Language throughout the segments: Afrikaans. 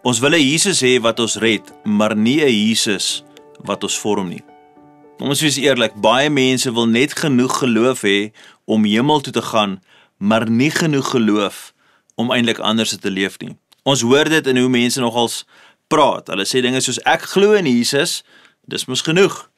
Ons wil 'n Jesus hê wat ons red, maar nie 'n Jesus wat ons vorm nie. Ons is eerlik, baie mense wil net genoeg geloof hê om hemel toe te gaan, maar nie genoeg geloof om eintlik anders te leef nie. Ons hoor dit in hoe mense nogals praat. Hulle sê dinge soos ek glo in Jesus, dis mos genoeg.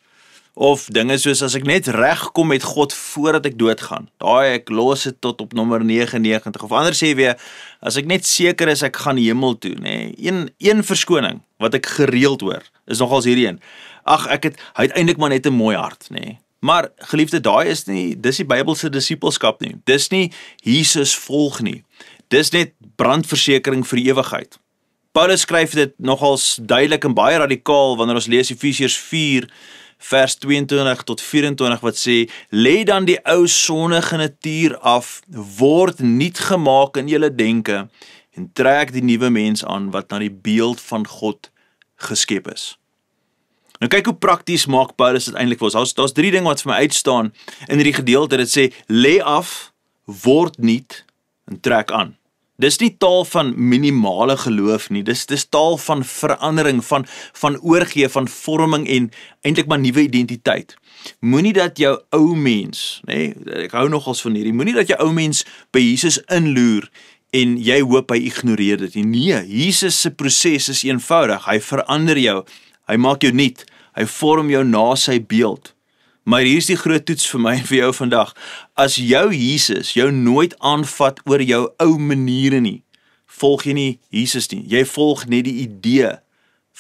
Of dinge soos as ek net reg kom met God voordat ek doodgaan. Daai ek los dit tot op nommer 99. Of anders sê weer, as ek net seker is ek gaan hemel toe, nê. Een verskoning wat ek gereeld hoor, is nogals hierdie een. Ag, hy het eintlik maar net 'n mooi hart, nê. Maar geliefde, dis die Bybelse disippelskap nie. Dis nie Jesus volg nie. Dis net brandversekering vir die ewigheid. Paulus skryf dit nogals duidelik en baie radikaal wanneer ons lees Efesiërs 4 vers 22 tot 24 wat sê, lê dan die ou sondige natuur af, word nuut gemaak in julle denke en trek die nuwe mens aan wat na die beeld van God geskep is. Nou kyk hoe prakties maak Paulus dit eintlik vir ons. Daar's 3 dinge wat vir my uitstaan in hierdie gedeelte. Dit sê, lê af, word nuut en trek aan. Dis nie taal van minimale geloof nie, dis taal van verandering, van oorgee, van vorming en eintlik maar nuwe identiteit. Moenie dat jou ou mens, ek hou nogals van hierdie, moenie dat jou ou mens by Jesus inloer en jy hoop hy ignoreer dit nie. Nee, Jesus se proses is eenvoudig, hy verander jou, hy maak jou nuut, hy vorm jou na sy beeld. Maar hier is die groot toets vir my en vir jou vandag. As jou Jesus jou nooit aanvat oor jou ou maniere nie, volg jy nie Jesus nie. Jy volg net die idee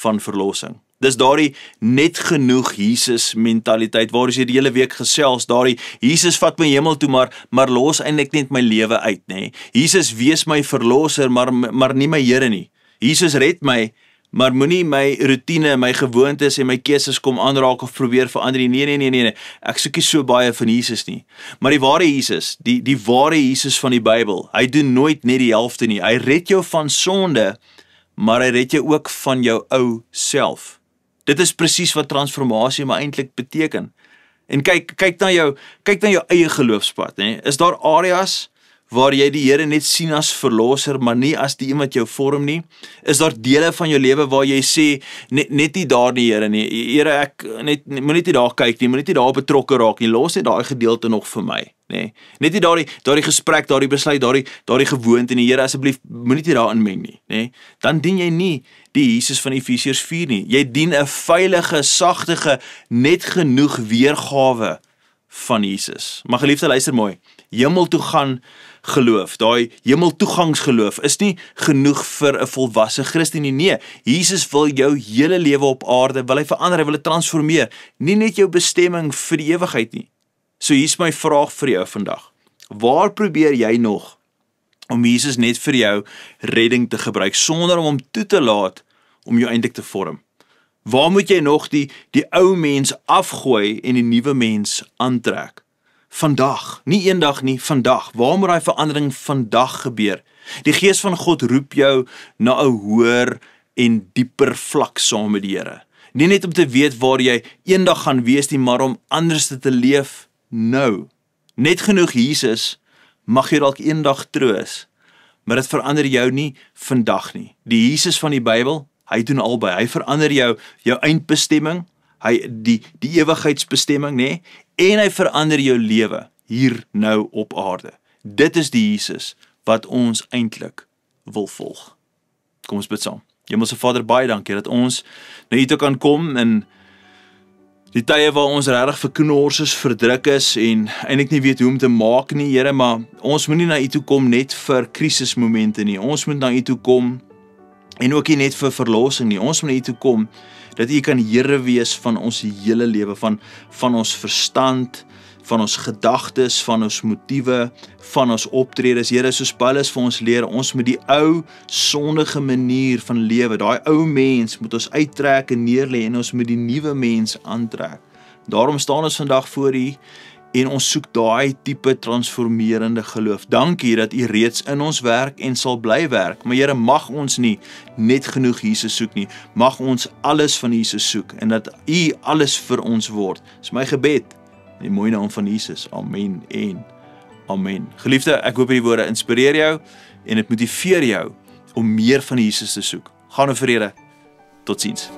van verlossing. Dis daardie net genoeg Jesus mentaliteit, waar jy die hele week gesels, daardie Jesus vat my hemel toe, maar los eintlik net my lewe uit, nê. Jesus wees my verlosser, maar nie my Here nie. Jesus red my, maar moenie my routine, my gewoontes en my keuses kom aanraak of probeer verander nie. Nee. Ek soek nie so baie van Jesus nie. Maar die ware Jesus, die ware Jesus van die Bybel, hy doen nooit net die helfte nie. Hy red jou van sonde, maar hy red jou ook van jou ou self. Dit is presies wat transformasie maar eintlik beteken. En kyk na jou eie geloofspad, hè. Is daar areas waar jy die Here net sien as verlosser, maar nie as die een wat jou vorm nie? Is daar dele van jou lewe waar jy sê, net nie daar nie, Here nie, Here, ek moet net nie daar kyk nie, moet net nie daar betrokke raak nie, los net daai gedeelte nog vir my, nê? Net nie daardie gesprek, daardie besluit, daardie gewoonte nie, Here, asseblief, moet net nie daar inmeng nie, nê? Dan dien jy nie die Jesus van Efesiërs 4 nie. Jy dien 'n veilige, sagtige, net genoeg weergawe van Jesus. Maar geliefde, luister mooi. Hemel toe gaan geloof, daai hemeltoegangsgeloof is nie genoeg vir 'n volwasse Christen nie. Nee, Jesus wil jou hele lewe op aarde, wil hy verander, hy wil dit transformeer. Nie net jou bestemming vir die ewigheid nie. So hier's my vraag vir jou vandag. Waar probeer jy nog om Jesus net vir jou redding te gebruik, sonder om hom toe te laat om jou eintlik te vorm? Waar moet jy nog die ou mens afgooi en die nuwe mens aantrek? Vandag, nie eendag nie, vandag. Waar moet daai verandering vandag gebeur? Die Gees van God roep jou na 'n hoër en dieper vlak saam met die Here. Nie net om te weet waar jy eendag gaan wees nie, maar om anders te leef nou. Net genoeg Jesus mag jy dalk eendag troos, maar dit verander jou nie vandag nie. Die Jesus van die Bybel, hy doen albei. Hy verander jou eindbestemming, die ewigheidsbestemming, nê? En hy verander jou lewe hier nou op aarde. Dit is die Jesus wat ons eintlik wil volg. Kom ons bid saam. Hemelse Vader, baie dankie dat ons na U toe kan kom in die tye waar ons regtig verknors is, verdruk is en eintlik nie weet hoe om te maak nie, Here, maar ons moet nie na U toe kom net vir krisismomente nie. Ons moet na U toe kom en ook nie net vir verlossing nie. Ons moet na U toe kom dat U kan Here wees van ons hele lewe, van ons verstand, van ons gedagtes, van ons motiewe, van ons optredes. Here, soos Paulus vir ons leer, ons moet die ou sondige manier van lewe, daai ou mens moet ons uittrek en neerlê en ons moet die nuwe mens aantrek. Daarom staan ons vandag voor U en ons soek daai tipe transformerende geloof. Dankie dat U reeds in ons werk en sal bly werk. Maar Here, mag ons nie net genoeg Jesus soek nie. Mag ons alles van Jesus soek en dat U alles vir ons word. Dis my gebed in die mooi naam van Jesus. Amen en amen. Geliefde, ek hoop hierdie woorde inspireer jou en dit motiveer jou om meer van Jesus te soek. Gaan in vrede. Totsiens.